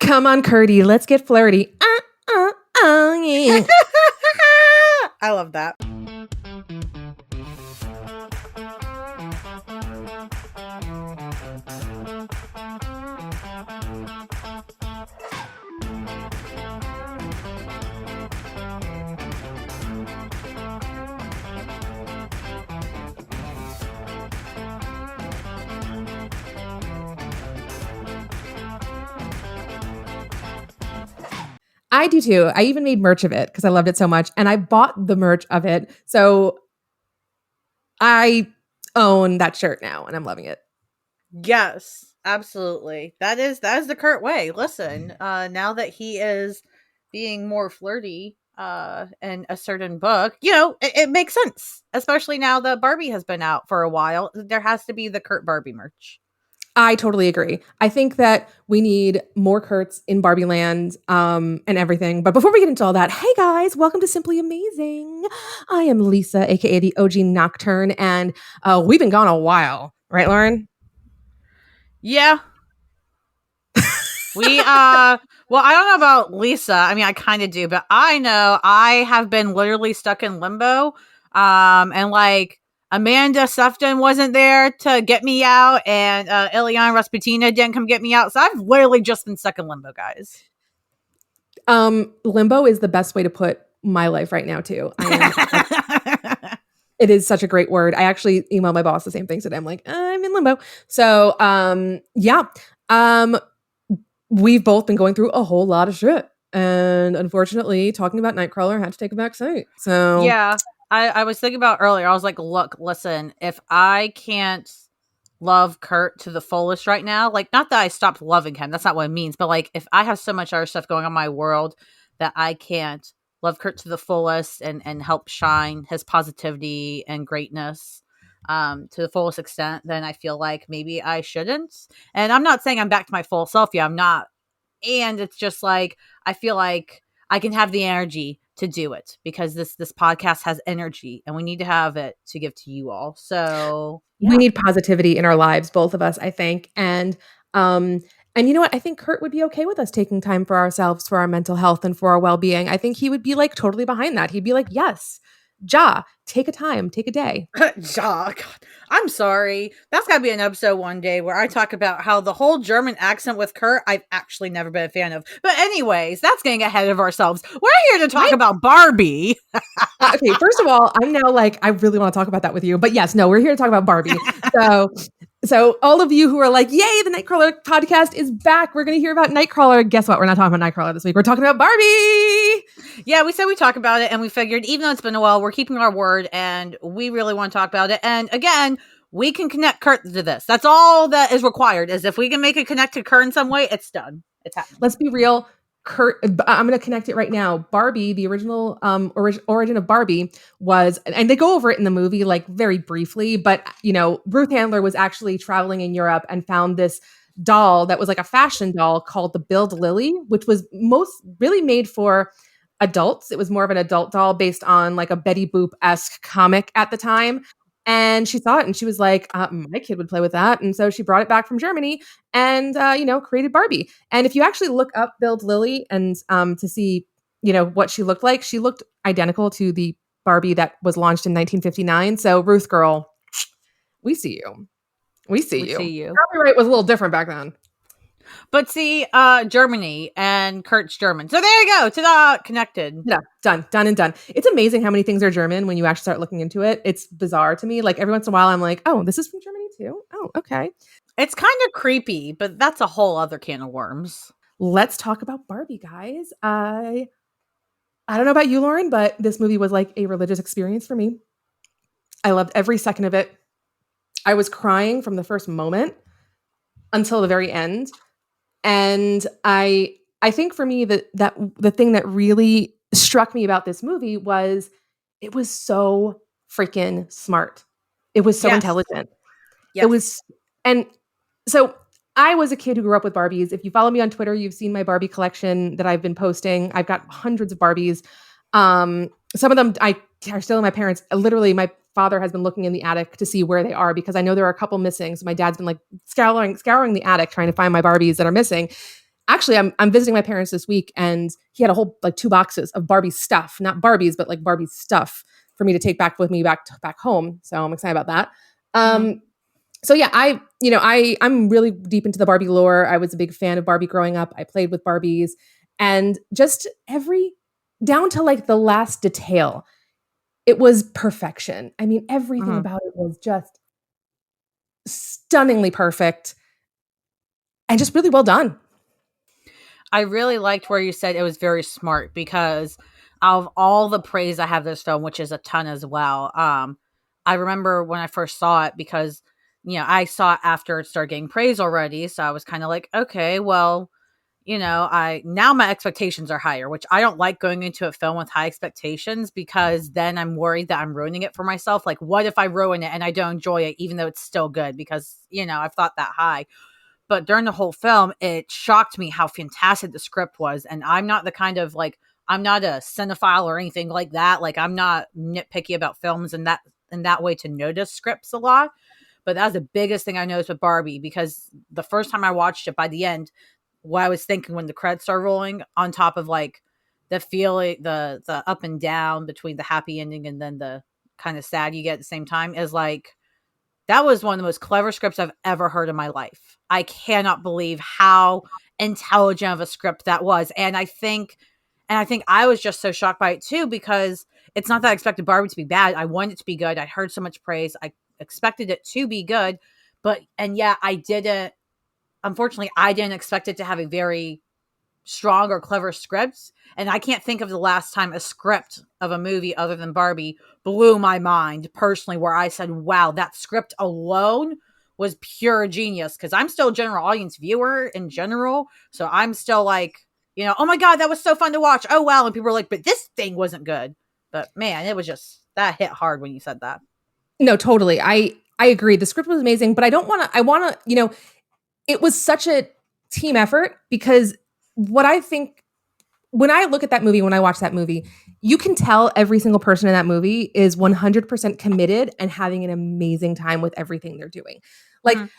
Come on, Kurty, let's get flirty. Yeah. I love that. I do too. I even made merch of it because I loved it so much. And I bought the merch of it. So I own that shirt now and I'm loving it. Yes, absolutely. That is the Kurt way. Listen, now that he is being more flirty in a certain book, it makes sense. Especially now that Barbie has been out for a while. There has to be the Kurt Barbie merch. I totally agree. I think that we need more Kurts in Barbie Land and everything. But before we get into all that, hey guys, welcome to Simply Amazing. I am Lisa, aka the OG Nocturne, and we've been gone a while, right, Lauren? Yeah. Well, I don't know about Lisa. I mean, I kind of do, but I know I have been literally stuck in limbo. And like Amanda Sefton wasn't there to get me out, and Ileana Rasputina didn't come get me out. So I've literally just been stuck in limbo, guys. Limbo is the best way to put my life right now, too. It is such a great word. I actually emailed my boss the same thing today. I'm like, I'm in limbo. So, we've both been going through a whole lot of shit. And unfortunately, talking about Nightcrawler had to take a back seat. So, yeah, I was thinking about earlier. I was like, look, listen, if I can't love Kurt to the fullest right now, like, not that I stopped loving him, that's not what it means, but like, if I have so much other stuff going on in my world that I can't love Kurt to the fullest and help shine his positivity and greatness to the fullest extent, then I feel like maybe I shouldn't. And I'm not saying I'm back to my full self yet. I'm not. And it's just like, I feel like I can have the energy to do it because this podcast has energy and we need to have it to give to you all. So we need positivity in our lives, both of us, I think. And you know what? I think Kurt would be okay with us taking time for ourselves, for our mental health and for our well-being. I think he would be like totally behind that. He'd be like, yes, take a time, take a day. God, I'm sorry. That's got to be an episode one day where I talk about how the whole German accent with Kurt, I've actually never been a fan of. But anyways, that's getting ahead of ourselves. We're here to talk about Barbie. Okay, first of all, I'm now like, I really want to talk about that with you. But yes, no, we're here to talk about Barbie. So all of you who are like, yay, the Nightcrawler podcast is back. We're going to hear about Nightcrawler. Guess what? We're not talking about Nightcrawler this week. We're talking about Barbie. Yeah, we said we'd talk about it, and we figured even though it's been a while, we're keeping our word, and we really want to talk about it. And again, we can connect Kurt to this. That's all that is required, is if we can make it connect to Kurt in some way, it's done. It's happening. Let's be real. Kurt, I'm going to connect it right now. Barbie, the original origin of Barbie was, and they go over it in the movie like very briefly, but Ruth Handler was actually traveling in Europe and found this doll that was like a fashion doll called the Build Lily, which was really made for adults. It was more of an adult doll based on like a Betty Boop-esque comic at the time. And she saw it and she was like, my kid would play with that. And so she brought it back from Germany and, created Barbie. And if you actually look up Build Lily and to see, what she looked like, she looked identical to the Barbie that was launched in 1959. So Ruth girl, we see you. We see you. Copyright was a little different back then. But see, Germany and Kurt's German. So there you go. Ta-da! Connected. Yeah, done and done. It's amazing how many things are German when you actually start looking into it. It's bizarre to me. Like every once in a while, I'm like, oh, this is from Germany too? Oh, okay. It's kind of creepy, but that's a whole other can of worms. Let's talk about Barbie, guys. I don't know about you, Lauren, but this movie was like a religious experience for me. I loved every second of it. I was crying from the first moment until the very end. And I think for me that the thing that really struck me about this movie was it was so freaking smart. It was so intelligent. Yes. It was, and so I was a kid who grew up with Barbies. If you follow me on Twitter, you've seen my Barbie collection that I've been posting. I've got hundreds of Barbies. Some of them are still in my parents'. Literally, my father has been looking in the attic to see where they are because I know there are a couple missing. So my dad's been like scouring the attic trying to find my Barbies that are missing. actually, I'm visiting my parents this week, and he had a whole like 2 boxes of Barbie stuff, not Barbies, but like Barbie stuff for me to take back with me back home. So I'm excited about that. Mhm. So yeah, I'm really deep into the Barbie lore. I was a big fan of Barbie growing up. I played with Barbies, and just every down to like the last detail, it was perfection. I mean, everything Mhm. about it was just stunningly perfect and just really well done. I really liked where you said it was very smart because of all the praise I have this film, which is a ton as well. I remember when I first saw it because I saw it after it started getting praise already, so I was kind of like, okay, well, I now my expectations are higher, which I don't like going into a film with high expectations because then I'm worried that I'm ruining it for myself. Like, what if I ruin it and I don't enjoy it, even though it's still good because I've thought that high. But during the whole film, it shocked me how fantastic the script was. And I'm not the kind of like, I'm not a cinephile or anything like that. Like, I'm not nitpicky about films in that way to notice scripts a lot. But that was the biggest thing I noticed with Barbie because the first time I watched it, by the end, what I was thinking when the credits started rolling, on top of like the feeling, the up and down between the happy ending and then the kind of sad you get at the same time, is like that was one of the most clever scripts I've ever heard in my life. I cannot believe how intelligent of a script that was. And I think I was just so shocked by it too, because it's not that I expected Barbie to be bad. I wanted it to be good. I heard so much praise. I expected it to be good, and yeah, I didn't, unfortunately, I didn't expect it to have a very strong or clever scripts. And I can't think of the last time a script of a movie other than Barbie blew my mind personally, where I said, wow, that script alone was pure genius. Cause I'm still a general audience viewer in general. So I'm still like, oh my God, that was so fun to watch. Oh, wow. And people were like, but this thing wasn't good. But man, it was just, that hit hard when you said that. No, totally. I agree. The script was amazing, but I want to, it was such a team effort because what I think when I look at that movie, when I watch that movie, you can tell every single person in that movie is 100% committed and having an amazing time with everything they're doing. Like, Mhm.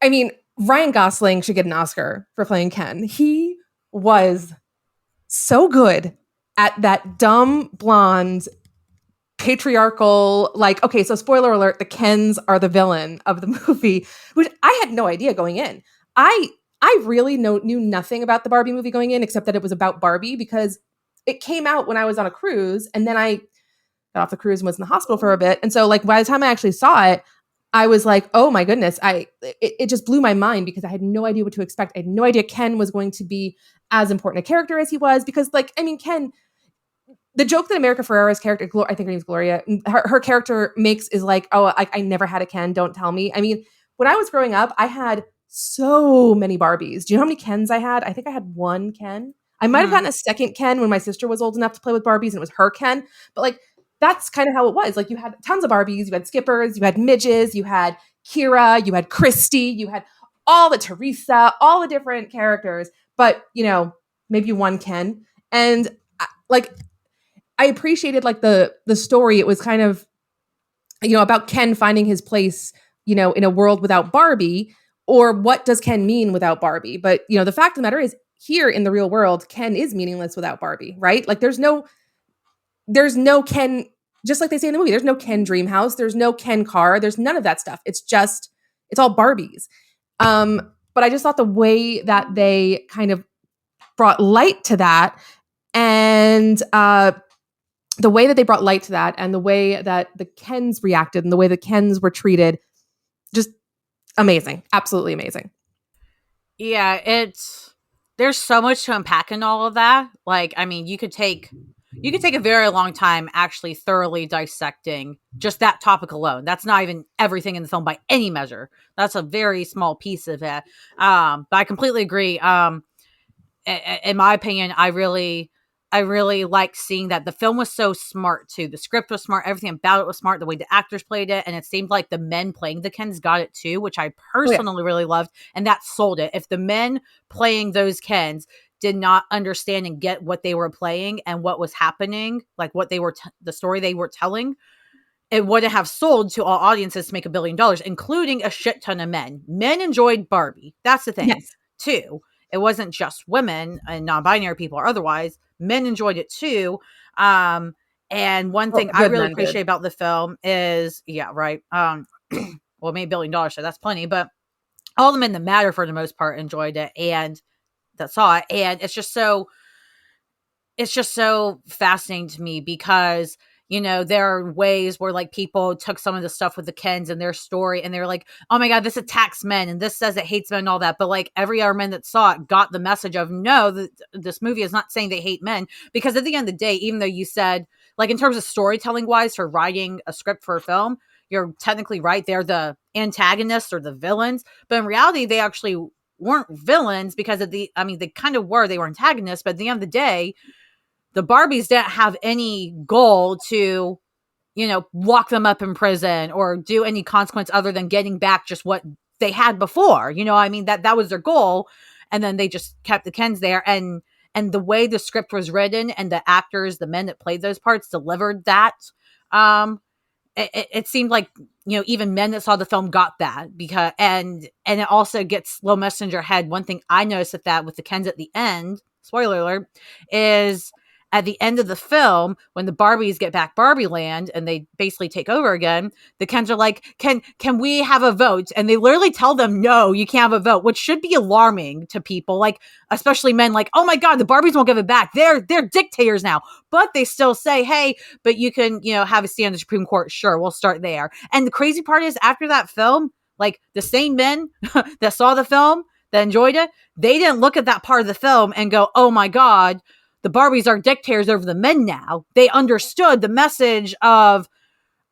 I mean, Ryan Gosling should get an Oscar for playing Ken. He was so good at that dumb blonde patriarchal, like, okay, so spoiler alert, the Kens are the villain of the movie, which I had no idea going in. I really knew nothing about the Barbie movie going in except that it was about Barbie because it came out when I was on a cruise, and then I got off the cruise and was in the hospital for a bit. And so like by the time I actually saw it, I was like, oh my goodness, it just blew my mind because I had no idea what to expect. I had no idea Ken was going to be as important a character as he was because, like, I mean, Ken, the joke that America Ferrera's character, I think her name's Gloria, her character makes is like, oh, I never had a Ken, don't tell me. I mean, when I was growing up, I had so many Barbies. Do you know how many Kens I had? I think I had one Ken. I might have Mhm. gotten a second Ken when my sister was old enough to play with Barbies and it was her Ken. But like, that's kind of how it was. Like, you had tons of Barbies, you had Skippers, you had Midges, you had Kira, you had Christy, you had all the Teresa, all the different characters, but maybe one Ken. And like, I appreciated like the story. It was kind of about Ken finding his place, in a world without Barbie, or what does Ken mean without Barbie? But the fact of the matter is, here in the real world, Ken is meaningless without Barbie, right? Like there's no Ken, just like they say in the movie. There's no Ken dream house. There's no Ken car. There's none of that stuff. It's all Barbies. But I just thought the way that they kind of brought light to that, and the way that they brought light to that, and the way that the Kens reacted, and the way the Kens were treated, just amazing, absolutely amazing. Yeah, there's so much to unpack in all of that. Like, I mean, you could take a very long time actually thoroughly dissecting just that topic alone. That's not even everything in the film by any measure. That's a very small piece of it. But I completely agree. In my opinion, I really liked seeing that the film was so smart too. The script was smart, everything about it was smart, the way the actors played it, and it seemed like the men playing the Kens got it too, which I Oh yeah, personally really loved, and that sold it. If the men playing those Kens did not understand and get what they were playing and what was happening, like what they were the story they were telling, it wouldn't have sold to all audiences to make $1 billion, including a shit ton of men. Men enjoyed Barbie. That's the thing, yes, too. it wasn't just women and non-binary people or otherwise. Men enjoyed it too. And one thing I Good really men did. appreciate about the film is, yeah, right. Well, it made $1 billion, so that's plenty. But all the men that matter for the most part enjoyed it, and that saw it, and it's just so fascinating to me because, there are ways where like people took some of the stuff with the Kens and their story and they're like, oh my God, this attacks men and this says it hates men and all that. But like every other man that saw it got the message of no, this movie is not saying they hate men, because at the end of the day, even though you said like in terms of storytelling wise for writing a script for a film, you're technically right. They're the antagonists or the villains, but in reality, they actually weren't villains because they kind of were, they were antagonists, but at the end of the day, the Barbies didn't have any goal to, lock them up in prison or do any consequence other than getting back just what they had before. That was their goal. And then they just kept the Kens there. And the way the script was written and the actors, the men that played those parts delivered that, it seemed like, even men that saw the film got that, because, and it also gets Little Messenger had one thing I noticed with the Kens at the end, spoiler alert, is at the end of the film, when the Barbies get back Barbie Land and they basically take over again, the Kens are like, can we have a vote? And they literally tell them, no, you can't have a vote, which should be alarming to people, like, especially men, like, oh my God, the Barbies won't give it back. They're dictators now. But they still say, hey, but you can, have a seat on the Supreme Court. Sure, we'll start there. And the crazy part is after that film, like the same men that saw the film, that enjoyed it, they didn't look at that part of the film and go, oh my God, the Barbies are dictators over the men now. They understood the message of,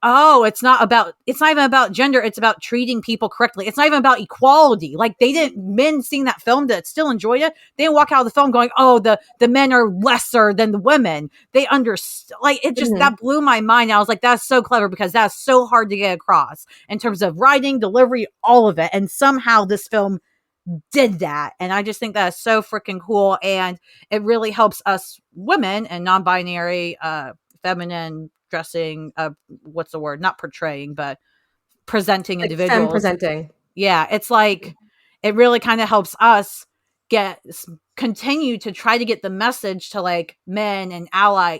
oh, it's not even about gender. It's about treating people correctly. It's not even about equality. Like men seeing that film that still enjoyed it, they didn't walk out of the film going, oh, the men are lesser than the women. They understood, like, it just, that blew my mind. I was like, that's so clever, because that's so hard to get across in terms of writing, delivery, all of it. And somehow this film did that. And I just think that is so freaking cool. And it really helps us women and non-binary, feminine dressing, what's the word? Not portraying, but presenting like individuals. Presenting. Yeah. It's like, it really kind of helps us continue to try to get the message to like men and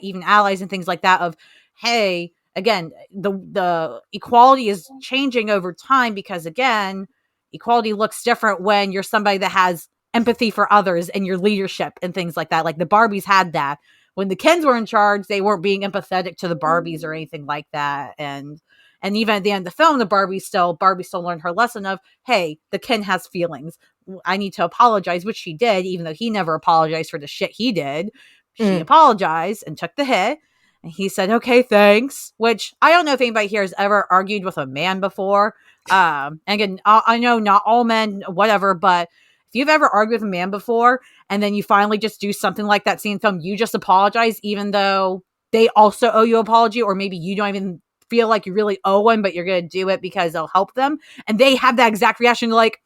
even allies and things like that of, hey, again, the equality is changing over time, because again, equality looks different when you're somebody that has empathy for others and your leadership and things like that. Like the Barbies had that. When the Kens were in charge, they weren't being empathetic to the Barbies or anything like that. And even at the end of the film, Barbie still learned her lesson of, hey, the Ken has feelings. I need to apologize, which she did, even though he never apologized for the shit he did. She apologized and took the hit. And he said, okay, thanks, which I don't know if anybody here has ever argued with a man before. And again, I know not all men, whatever, but if you've ever argued with a man before and then you finally just do something like that scene in film, you just apologize, even though they also owe you an apology, or maybe you don't even feel like you really owe one, but you're going to do it because it'll help them. And they have that exact reaction, like,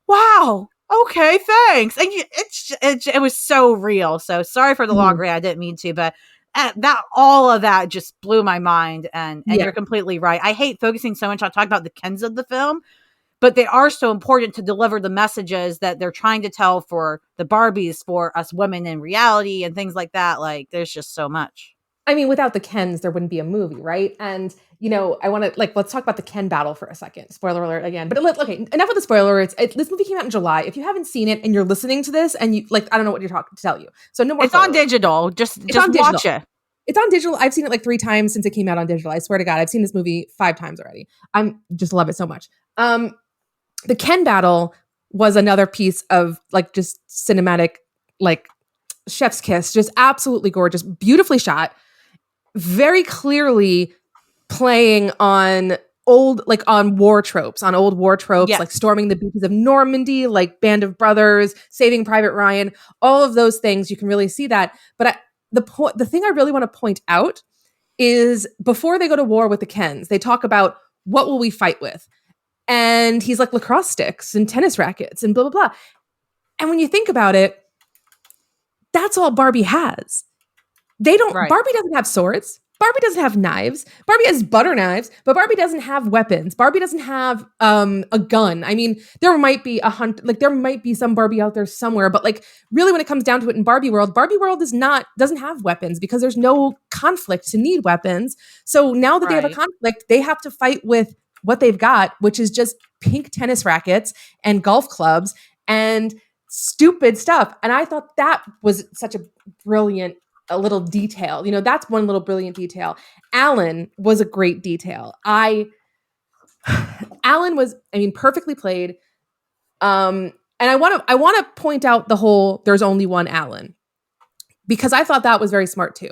wow, okay, thanks. And it was so real. So sorry for the long rant. I didn't mean to, but all of that just blew my mind. And you're completely right. I hate focusing so much on talking about the Kens of the film, but they are so important to deliver the messages that they're trying to tell for the Barbies, for us women in reality and things like that. Like, there's just so much. I mean, without the Kens, there wouldn't be a movie, right? And, I want to, let's talk about the Ken battle for a second. Spoiler alert again. But, okay, enough of the spoiler alerts. This movie came out in July. If you haven't seen it and you're listening to this and I don't know what you're talking to tell you. So no more It's on digital. Just watch it. It's on digital. I've seen it like 3 times since it came out on digital. I swear to God, I've seen this movie 5 times already. I'm just love it so much. The Ken battle was another piece of just cinematic, chef's kiss, just absolutely gorgeous, beautifully shot, very clearly playing on old war tropes, yes. Like storming the beaches of Normandy, like Band of Brothers, Saving Private Ryan, all of those things. You can really see that. But the thing I really want to point out is before they go to war with the Kens, they talk about what will we fight with? And he's like lacrosse sticks and tennis rackets and blah, blah, blah. And when you think about it, that's all Barbie has. Barbie doesn't have swords. Barbie doesn't have knives. Barbie has butter knives, but Barbie doesn't have weapons. Barbie doesn't have a gun. I mean, there might be there might be some Barbie out there somewhere, but like really when it comes down to it in Barbie World doesn't have weapons because there's no conflict to need weapons. So now that they have a Right. conflict, they have to fight with what they've got, which is just pink tennis rackets and golf clubs and stupid stuff. And I thought that was such a brilliant a little detail. That's one little brilliant detail. Alan was a great detail. Alan was, I mean, perfectly played. And I want to point out the whole there's only one Alan because I thought that was very smart too.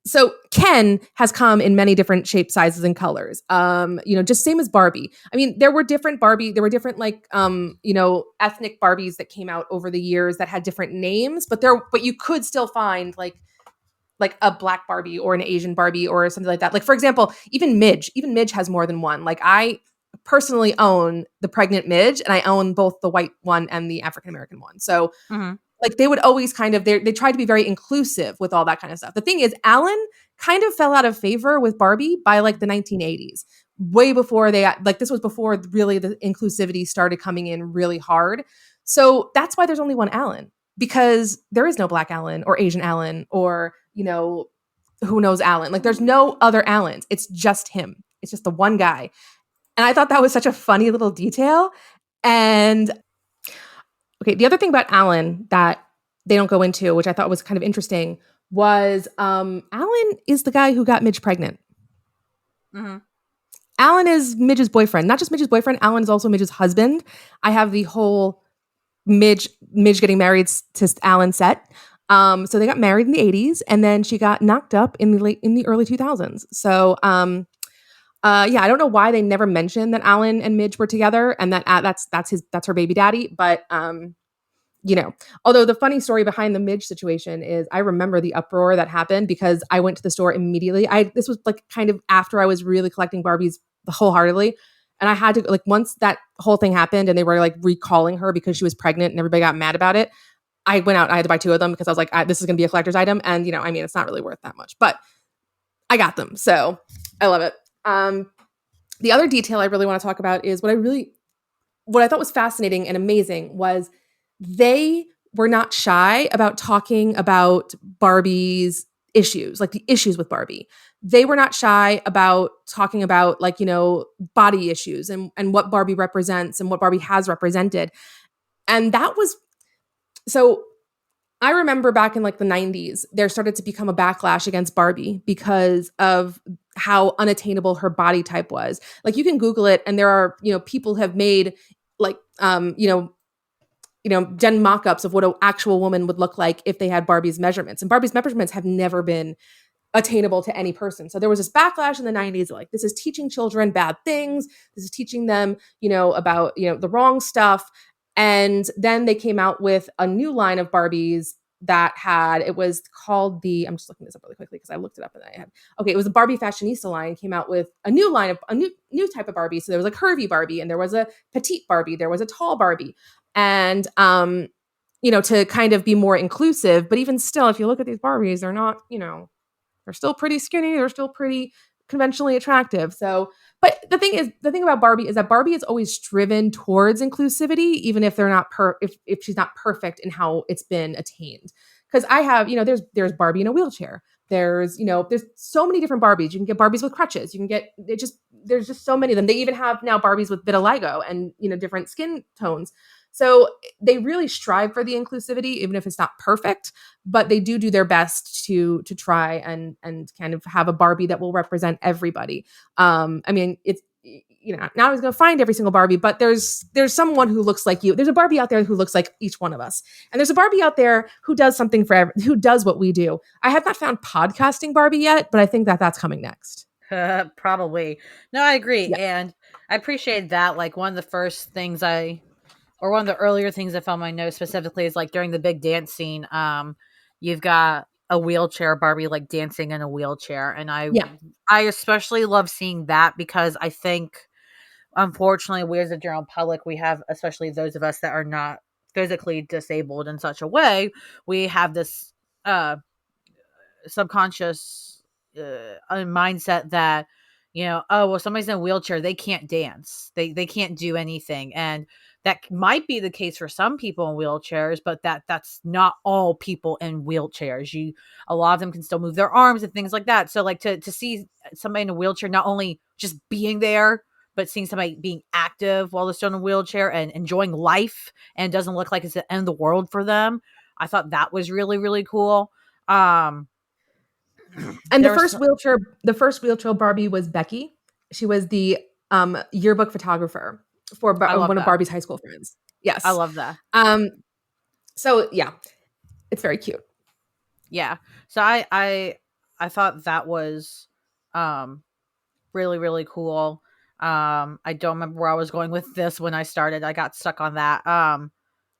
So Ken has come in many different shapes, sizes, and colors. Just same as Barbie. I mean, there were different like ethnic Barbies that came out over the years that had different names, but you could still find like a black Barbie or an Asian Barbie or something like that. Like for example, even Midge has more than one. Like I personally own the pregnant Midge and I own both the white one and the African American one. So Mm-hmm. like they would always kind of they tried to be very inclusive with all that kind of stuff. The thing is, Alan kind of fell out of favor with Barbie by like the 1980s, way before this was before really the inclusivity started coming in really hard. So that's why there's only one Alan because there is no black Alan or Asian Alan or who knows Alan. Like there's no other Alans. It's just him. It's just the one guy. And I thought that was such a funny little detail. And okay, the other thing about Alan that they don't go into, which I thought was kind of interesting, was Alan is the guy who got Midge pregnant. Mm-hmm. Alan is Midge's boyfriend. Not just Midge's boyfriend, Alan is also Midge's husband. I have the whole Midge getting married to Alan set. So they got married in the 80s, and then she got knocked up in the early 2000s. So yeah, I don't know why they never mentioned that Alan and Midge were together, and that's her baby daddy. But although the funny story behind the Midge situation is, I remember the uproar that happened because I went to the store immediately. This was like kind of after I was really collecting Barbies wholeheartedly, and I had to like once that whole thing happened and they were like recalling her because she was pregnant and everybody got mad about it. I went out. I had to buy two of them because I was like, this is going to be a collector's item, and I mean, it's not really worth that much, but I got them, so I love it. The other detail I really want to talk about is what I thought was fascinating and amazing was they were not shy about talking about Barbie's issues, like the issues with Barbie. They were not shy about talking about like, body issues and what Barbie represents and what Barbie has represented. And that was so I remember back in like the 90s, there started to become a backlash against Barbie because of how unattainable her body type was. Like you can Google it and there are, people have made like, done mock-ups of what an actual woman would look like if they had Barbie's measurements. And Barbie's measurements have never been attainable to any person. So there was this backlash in the 90s, like this is teaching children bad things. This is teaching them, about, the wrong stuff. And then they came out with a new line of Barbies it was called I'm just looking this up really quickly because I looked it up and it was the Barbie Fashionista line came out with a new line of a new type of Barbie. So there was a curvy Barbie and there was a petite Barbie, there was a tall Barbie. And, to kind of be more inclusive, but even still, if you look at these Barbies, they're not, they're still pretty skinny. They're still pretty conventionally attractive. So, but the thing about Barbie is that Barbie is always striven towards inclusivity, even if they're not if she's not perfect in how it's been attained. Because I have, there's Barbie in a wheelchair. There's so many different Barbies. You can get Barbies with crutches. You can get there's just so many of them. They even have now Barbies with vitiligo and different skin tones. So they really strive for the inclusivity, even if it's not perfect, but they do their best to try and kind of have a Barbie that will represent everybody. I mean, it's, now he's going to find every single Barbie, but there's someone who looks like you. There's a Barbie out there who looks like each one of us. And there's a Barbie out there who does something who does what we do. I have not found podcasting Barbie yet, but I think that's coming next. Probably. No, I agree. Yeah. And I appreciate that. Like one of the first things or one of the earlier things I found my notes specifically is like during the big dance scene, you've got a wheelchair Barbie like dancing in a wheelchair. And I especially love seeing that because I think, unfortunately, we as a general public, we have, especially those of us that are not physically disabled in such a way, we have this subconscious a mindset that, oh, well, somebody's in a wheelchair, they can't dance, they can't do anything. And that might be the case for some people in wheelchairs, but that's not all people in wheelchairs. A lot of them can still move their arms and things like that. So like to see somebody in a wheelchair not only just being there, but seeing somebody being active while they're still in a wheelchair and enjoying life, and doesn't look like it's the end of the world for them, I thought that was really, really cool. And there was the first wheelchair Barbie was Becky. She was the yearbook photographer for I love one of that. Barbie's high school friends. I Yes. love that. So yeah, it's very cute. Yeah. So I thought that was really, really cool. I don't remember where I was going with this when I started. I got stuck on that. There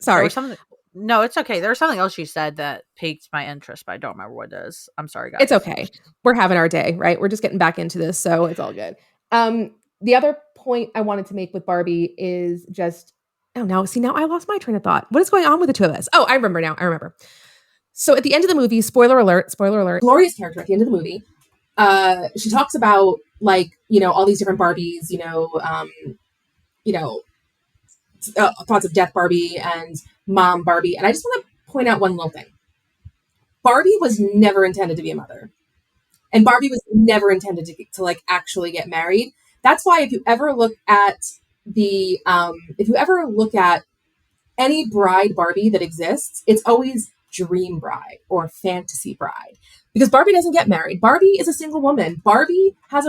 Sorry. was something. No, it's okay. There was something else you said that piqued my interest, but I don't remember what it is. I'm sorry, guys. It's okay. We're having our day, right? We're just getting back into this, so it's all good. The other point I wanted to make with Barbie is just, oh no, see, now I lost my train of thought. What is going on with the two of us? Oh, I remember now. I remember. So at the end of the movie, spoiler alert, Gloria's character at the end of the movie, she talks about like, all these different Barbies, thoughts of death Barbie and mom Barbie. And I just want to point out one little thing. Barbie was never intended to be a mother. And Barbie was never intended to like actually get married. That's why if you ever look at any bride Barbie that exists, it's always dream bride or fantasy bride, because Barbie doesn't get married. Barbie is a single woman. Barbie has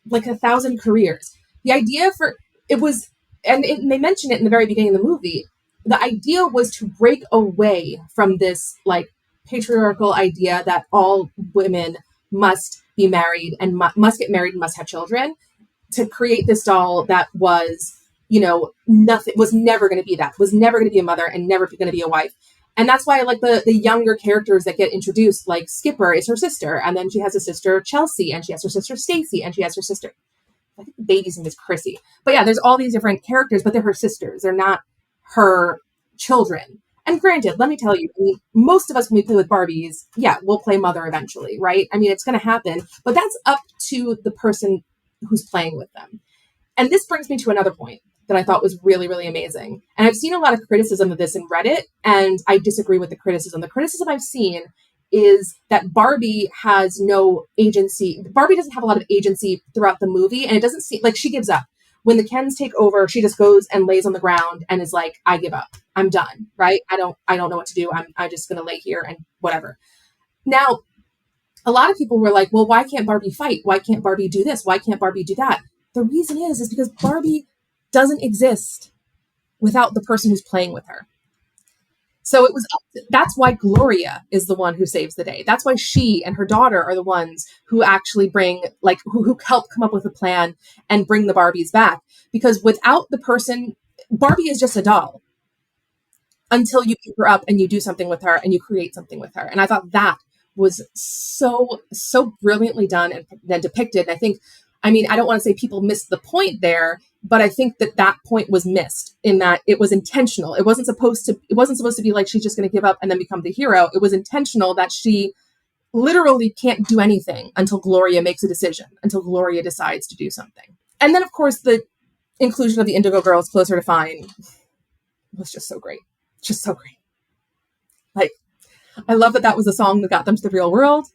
like 1,000 careers. The idea for it was, and they mention it in the very beginning of the movie, the idea was to break away from this like patriarchal idea that all women must be married and must get married and must have children, to create this doll that was, nothing, was never going to be that, was never going to be a mother and never going to be a wife. And that's why like the younger characters that get introduced, like Skipper is her sister, and then she has a sister Chelsea, and she has her sister Stacy, and she has her sister, I think the baby's name is Chrissy. But yeah, there's all these different characters, but they're her sisters. They're not her children. And granted, let me tell you, I mean, most of us, when we play with Barbies, yeah, we'll play mother eventually, right? I mean, it's going to happen, but that's up to the person who's playing with them. And this brings me to another point that I thought was really, really amazing. And I've seen a lot of criticism of this in Reddit, and I disagree with the criticism. The criticism I've seen is that Barbie has no agency. Barbie doesn't have a lot of agency throughout the movie, and it doesn't seem like she gives up. When the Kens take over, she just goes and lays on the ground and is like, I give up. I'm done, right? I don't know what to do. I'm just going to lay here and whatever. Now, a lot of people were like, well, why can't Barbie fight? Why can't Barbie do this? Why can't Barbie do that? The reason is because Barbie doesn't exist without the person who's playing with her. So that's why Gloria is the one who saves the day. That's why she and her daughter are the ones who actually bring, like, who help come up with a plan and bring the Barbies back. Because without the person, Barbie is just a doll until you pick her up and you do something with her and you create something with her. And I thought that was so brilliantly done and depicted. And I think, I mean, I don't want to say people missed the point there, but I think that point was missed in that it was intentional. It wasn't supposed to be like she's just going to give up and then become the hero. It was intentional that she literally can't do anything until Gloria makes a decision, until Gloria decides to do something. And then, of course, the inclusion of the Indigo Girls, Closer to Fine, was just so great. Just so great. Like, I love that was a song that got them to the real world.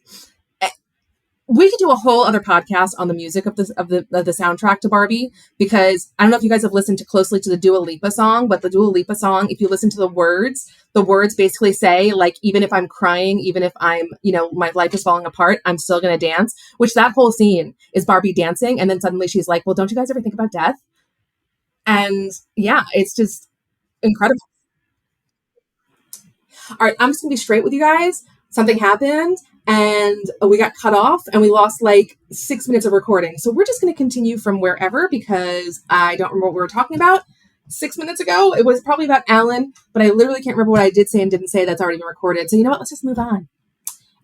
We could do a whole other podcast on the music of the soundtrack to Barbie, because I don't know if you guys have listened closely to the Dua Lipa song, but the Dua Lipa song, if you listen to the words basically say, like, even if I'm crying, even if I'm, my life is falling apart, I'm still going to dance, which that whole scene is Barbie dancing. And then suddenly she's like, well, don't you guys ever think about death? And yeah, it's just incredible. All right, I'm just going to be straight with you guys. Something happened and we got cut off and we lost like 6 minutes of recording. So we're just going to continue from wherever, because I don't remember what we were talking about 6 minutes ago. It was probably about Alan, but I literally can't remember what I did say and didn't say. That's already been recorded. So you know what? Let's just move on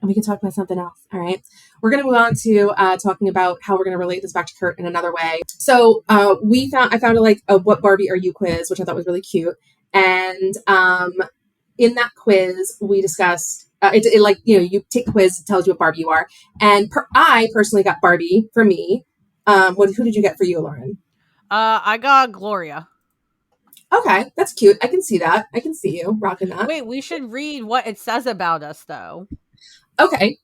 and we can talk about something else. All right. We're going to move on to talking about how we're going to relate this back to Kurt in another way. So I found a what Barbie are you quiz, which I thought was really cute. And in that quiz, we discussed It like, you take the quiz, it tells you what Barbie you are. And I personally got Barbie for me. Who did you get for you, Lauren? I got Gloria. Okay, that's cute. I can see that. I can see you rocking that. Wait, we should read what it says about us, though. Okay.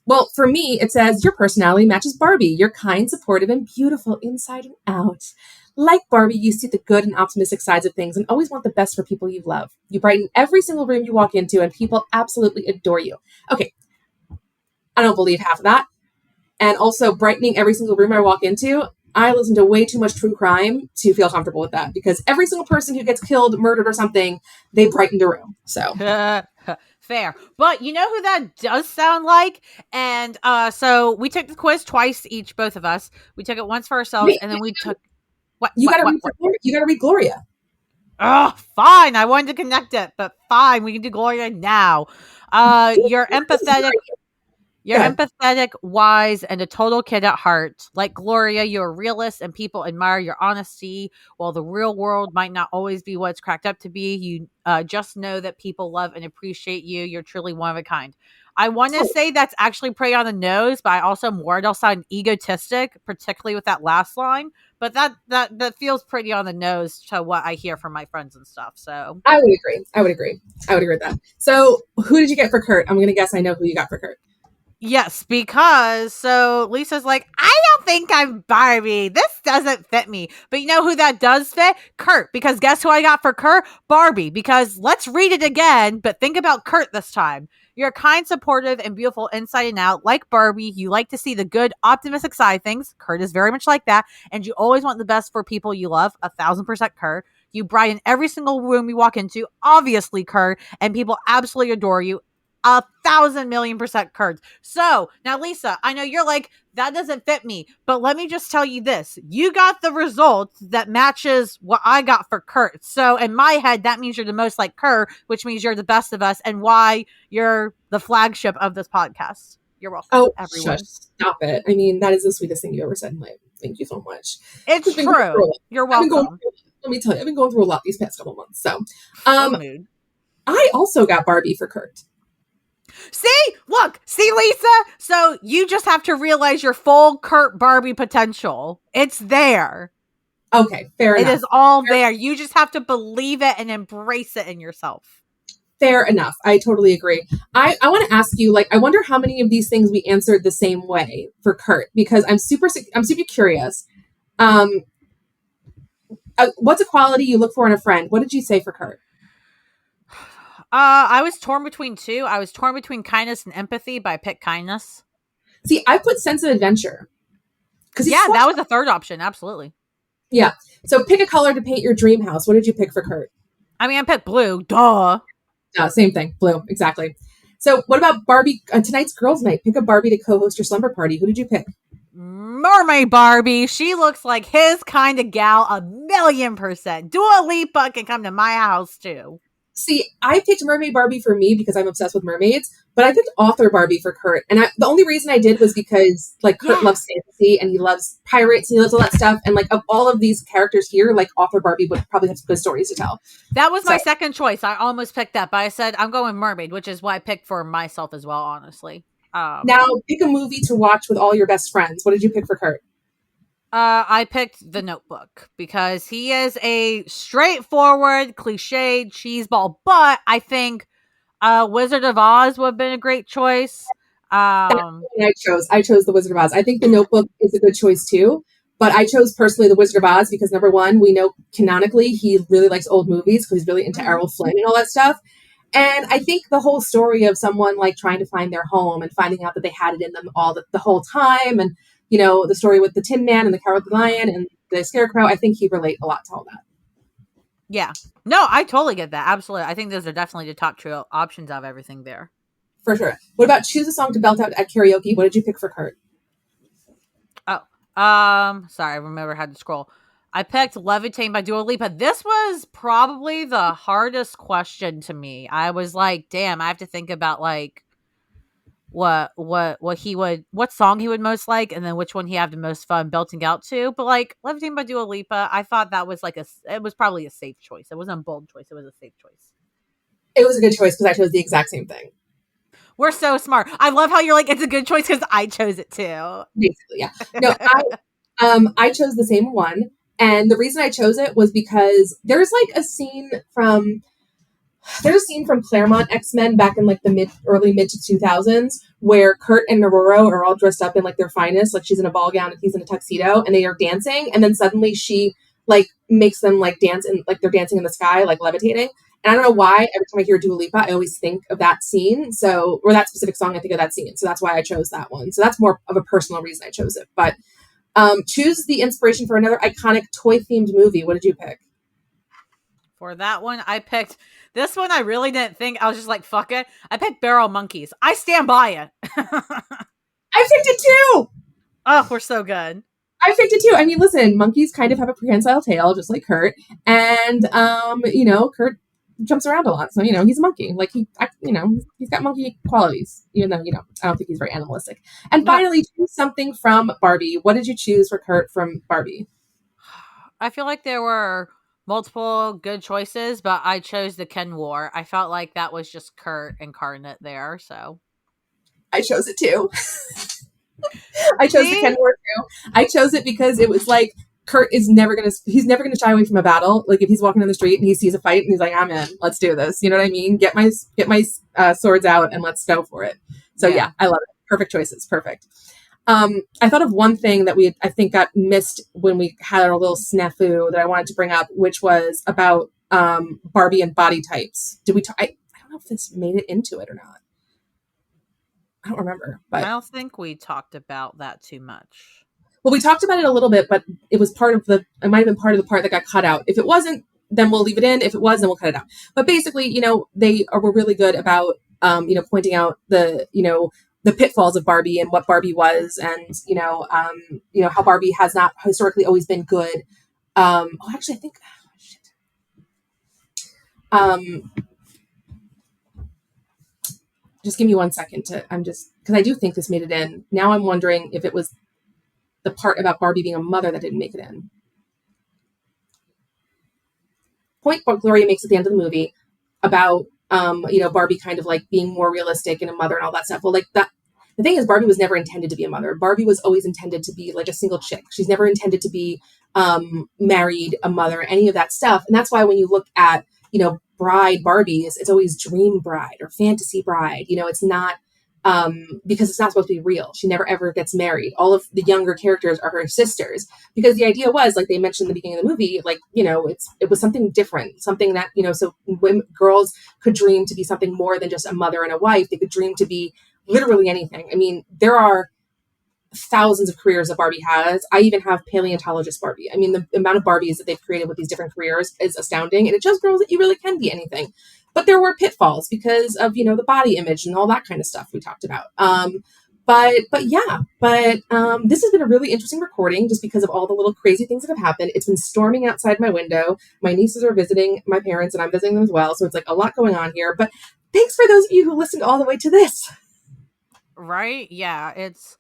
Well, for me, it says your personality matches Barbie. You're kind, supportive, and beautiful inside and out. Like Barbie, you see the good and optimistic sides of things and always want the best for people you love. You brighten every single room you walk into, and people absolutely adore you. Okay, I don't believe half of that. And also, brightening every single room I walk into, I listen to way too much true crime to feel comfortable with that, because every single person who gets killed, murdered, or something, they brightened a room. So fair. But you know who that does sound like? And so we took the quiz twice each, both of us. We took it once for ourselves, and then we took what? You got to read Gloria. Oh, fine. I wanted to connect it, but fine. We can do Gloria now. You're empathetic. You're empathetic, wise, and a total kid at heart. Like Gloria, you're a realist and people admire your honesty. While the real world might not always be what it's cracked up to be, you just know that people love and appreciate you. You're truly one of a kind. I want to say that's actually pretty on the nose, but I also am worried I'll sound egotistic, particularly with that last line. But that feels pretty on the nose to what I hear from my friends and stuff. So I would agree with that. So who did you get for Kurt? I'm going to guess I know who you got for Kurt. Yes, because so Lisa's like, I don't think I'm Barbie. This doesn't fit me. But you know who that does fit? Kurt. Because guess who I got for Kurt? Barbie. Because let's read it again, but think about Kurt this time. You're kind, supportive, and beautiful inside and out. Like Barbie, you like to see the good, optimistic side of things. Kurt is very much like that. And you always want the best for people you love. 1,000% Kurt. You brighten every single room you walk into. Obviously, Kurt. And people absolutely adore you. 1,000,000,000% Kurds. So now, Lisa, I know you're like, that doesn't fit me, but let me just tell you this. You got the result that matches what I got for Kurt. So in my head, that means you're the most like Kurt, which means you're the best of us, and why you're the flagship of this podcast. You're welcome. Oh, everyone. Shush, stop it. I mean, that is the sweetest thing you ever said in life. Thank you so much. It's true. You're welcome. Let me tell you, I've been going through a lot these past couple months. So, Mood. I also got Barbie for Kurt. See, Lisa? So you just have to realize your full Kurt Barbie potential. It's there. Okay, fair enough. It is all there. You just have to believe it and embrace it in yourself. Fair enough. I totally agree. I want to ask you, like, I wonder how many of these things we answered the same way for Kurt, because I'm super curious. What's a quality you look for in a friend? What did you say for Kurt? I was torn between two. I was torn between kindness and empathy, but I picked kindness. See, I put sense of adventure. That was the third option. Absolutely. Yeah. So pick a color to paint your dream house. What did you pick for Kurt? I mean, I picked blue. Duh. Same thing. Blue. Exactly. So what about Barbie? Tonight's girls' night. Pick a Barbie to co-host your slumber party. Who did you pick? Mermaid Barbie. She looks like his kind of gal 1,000,000%. Dua Lipa can come to my house too. See, I picked Mermaid Barbie for me because I'm obsessed with mermaids, but I picked Author Barbie for Kurt. And the only reason I did was because, like, Kurt loves fantasy and he loves pirates and he loves all that stuff. And, like, of all of these characters here, like, Author Barbie would probably have some good stories to tell. That was my second choice. I almost picked that, but I said I'm going Mermaid, which is what I picked for myself as well, honestly. Now, pick a movie to watch with all your best friends. What did you pick for Kurt? I picked The Notebook because he is a straightforward, cliched cheeseball, but I think Wizard of Oz would have been a great choice. That's what I chose The Wizard of Oz. I think The Notebook is a good choice too, but I chose personally The Wizard of Oz because, number one, we know canonically he really likes old movies because he's really into Errol Flynn and all that stuff. And I think the whole story of someone like trying to find their home and finding out that they had it in them the whole time, and you know, the story with the Tin Man and the Cowardly Lion and the Scarecrow, I think he'd relate a lot to all that. Yeah. No, I totally get that. Absolutely. I think those are definitely the top two options of everything there. For sure. What about choose a song to belt out at karaoke? What did you pick for Kurt? Sorry, I remember how to scroll. I picked Levitate by Dua Lipa. This was probably the hardest question to me. I was like, damn, I have to think about like what song he would most like, and then which one he have the most fun belting out to. But like Levitate by Dua Lipa, I thought that was like it was probably a safe choice. It wasn't a bold choice. It was a safe choice. It was a good choice because I chose the exact same thing. We're so smart. I love how you're like, it's a good choice because I chose it too. Basically, yeah. No, I chose the same one, and the reason I chose it was because there's a scene from Claremont X-Men back in like the early mid to 2000s where Kurt and Neroro are all dressed up in like their finest, like she's in a ball gown and he's in a tuxedo, and they are dancing, and then suddenly she like makes them like dance and like they're dancing in the sky, like levitating. And I don't know why every time I hear Dua Lipa, I always think of that scene. So, or that specific song, I think of that scene. So that's why I chose that one. So that's more of a personal reason I chose it. But choose the inspiration for another iconic toy themed movie. What did you pick? For that one, I picked this one. I really didn't think. I was just like, fuck it. I picked Barrel Monkeys. I stand by it. I picked it too. Oh, we're so good. I picked it too. I mean, listen, monkeys kind of have a prehensile tail, just like Kurt, and Kurt jumps around a lot, so he's a monkey. Like he's got monkey qualities, even though I don't think he's very animalistic. And finally, choose something from Barbie. What did you choose for Kurt from Barbie? I feel like there were multiple good choices, but I chose the Ken War. I felt like that was just Kurt incarnate there, so I chose it too. I chose the Ken War too. I chose it because it was like Kurt is never gonna shy away from a battle. Like if he's walking on the street and he sees a fight and he's like, I'm in, let's do this. You know what I mean? Get my swords out and let's go for it. So yeah, I love it. Perfect choices. Perfect. I thought of one thing that I think got missed when we had our little snafu that I wanted to bring up, which was about Barbie and body types. Did we I don't know if this made it into it or not. I don't remember, but I don't think we talked about that too much. Well, we talked about it a little bit, but it might have been part of the part that got cut out. If it wasn't, then we'll leave it in. If it was, then we'll cut it out. But basically, they were really good about, pointing out the pitfalls of Barbie and what Barbie was, and how Barbie has not historically always been good. Actually, I think, shit. Just give me 1 second because I do think this made it in. Now I'm wondering if it was the part about Barbie being a mother that didn't make it in. Point Gloria makes at the end of the movie about Barbie kind of like being more realistic and a mother and all that stuff. Well, like that. The thing is, Barbie was never intended to be a mother. Barbie was always intended to be like a single chick. She's never intended to be married, a mother, any of that stuff. And that's why when you look at bride Barbies, it's always dream bride or fantasy bride. It's not because it's not supposed to be real. She never ever gets married. All of the younger characters are her sisters because the idea was, like they mentioned in the beginning of the movie, like it was something different, something that so girls could dream to be something more than just a mother and a wife. They could dream to be literally anything. I mean, there are thousands of careers that Barbie has. I even have paleontologist Barbie. I mean, the amount of Barbies that they've created with these different careers is astounding, and it shows girls that you really can be anything. But there were pitfalls because of the body image and all that kind of stuff we talked about. But this has been a really interesting recording just because of all the little crazy things that have happened. It's been storming outside my window. My nieces are visiting my parents, and I'm visiting them as well. So it's like a lot going on here. But thanks for those of you who listened all the way to this. Right? Yeah, it's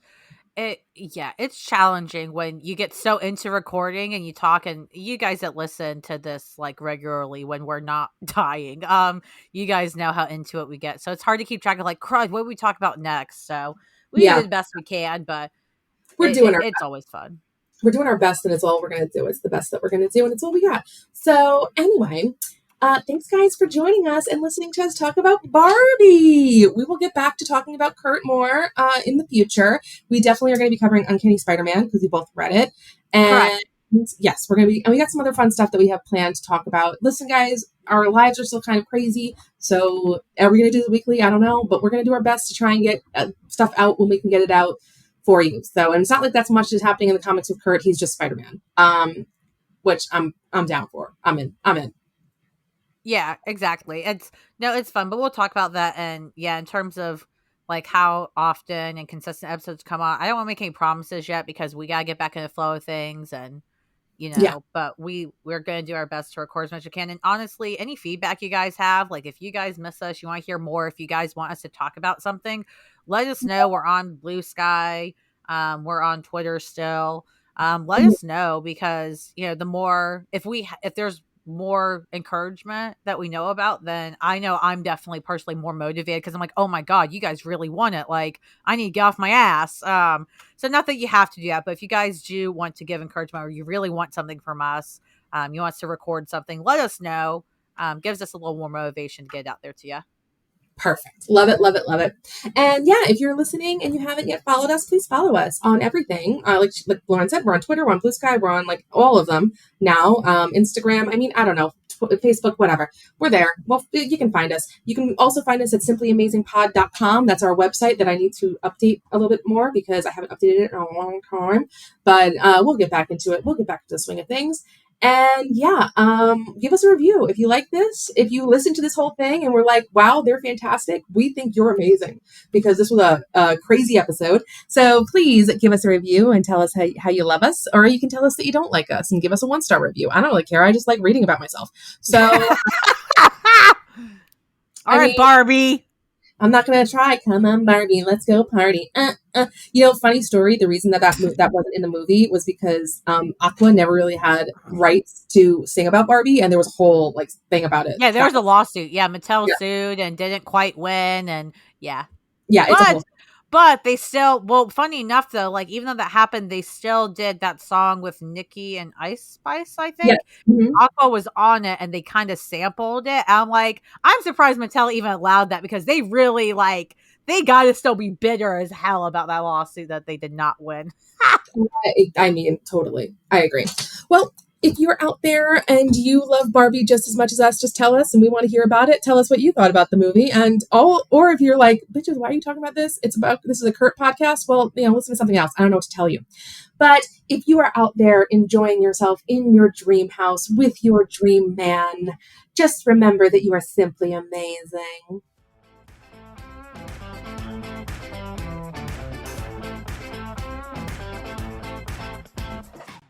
challenging when you get so into recording and you talk, and you guys that listen to this like regularly when we're not dying, you guys know how into it we get. So it's hard to keep track of like, crud, what do we talk about next? So we do the best we can, but it's always fun. We're doing our best, and it's all we're going to do. It's the best that we're going to do, and it's all we got. So anyway, thanks guys for joining us and listening to us talk about Barbie. We will get back to talking about Kurt more in the future. We definitely are going to be covering Uncanny Spider-Man because we both read it. And correct. Yes, we're going to be, and we got some other fun stuff that we have planned to talk about. Listen guys, our lives are still kind of crazy. So are we going to do the weekly? I don't know, but we're going to do our best to try and get stuff out when we can get it out for you. So, and it's not like that's much is happening in the comics with Kurt. He's just Spider-Man, which I'm down for. I'm in. Yeah, exactly. It's fun, but we'll talk about that. And yeah, in terms of like how often and consistent episodes come on, I don't want to make any promises yet because we got to get back in the flow of things and, but we're going to do our best to record as much as we can. And honestly, any feedback you guys have, like if you guys miss us, you want to hear more, if you guys want us to talk about something, let us know. We're on Blue Sky. We're on Twitter still. Let us know because, the more, if there's more encouragement that we know about, then I know I'm definitely personally more motivated, because I'm like, oh my God, you guys really want it. Like, I need to get off my ass. So not that you have to do that, but if you guys do want to give encouragement, or you really want something from us, you want us to record something, let us know. Gives us a little more motivation to get it out there to you. Perfect. Love it, love it, love it. And yeah, if you're listening and you haven't yet followed us, please follow us on everything. Like Lauren said, we're on Twitter, we're on Blue Sky, we're on like all of them now. Instagram, I mean, I don't know, Facebook, whatever. We're there. Well, you can find us. You can also find us at simplyamazingpod.com. That's our website that I need to update a little bit more because I haven't updated it in a long time. But we'll get back into it. We'll get back to the swing of things. And yeah, give us a review if you like this. If you listen to this whole thing and we're like, wow, they're fantastic, we think you're amazing, because this was a crazy episode. So please give us a review and tell us how you love us, or you can tell us that you don't like us and give us a 1-star review. I don't really care. I just like reading about myself. So all right, Barbie. I'm not going to try. Come on, Barbie. Let's go party. Funny story. The reason that wasn't in the movie was because Aqua never really had rights to sing about Barbie, and there was a whole like thing about it. Yeah, there was a lawsuit. Yeah, Mattel sued and didn't quite win, and yeah. It's a whole. But they still, well, funny enough though, like even though that happened, they still did that song with Nicki and Ice Spice, I think. Yeah. Mm-hmm. Aqua was on it and they kind of sampled it. I'm like, I'm surprised Mattel even allowed that, because they really they got to still be bitter as hell about that lawsuit that they did not win. I mean, totally. I agree. Well, if you're out there and you love Barbie just as much as us, just tell us, and we want to hear about it. Tell us what you thought about the movie, or if you're like, bitches, why are you talking about this? This is a Kurt podcast. Well, listen to something else. I don't know what to tell you. But if you are out there enjoying yourself in your dream house with your dream man, just remember that you are simply amazing.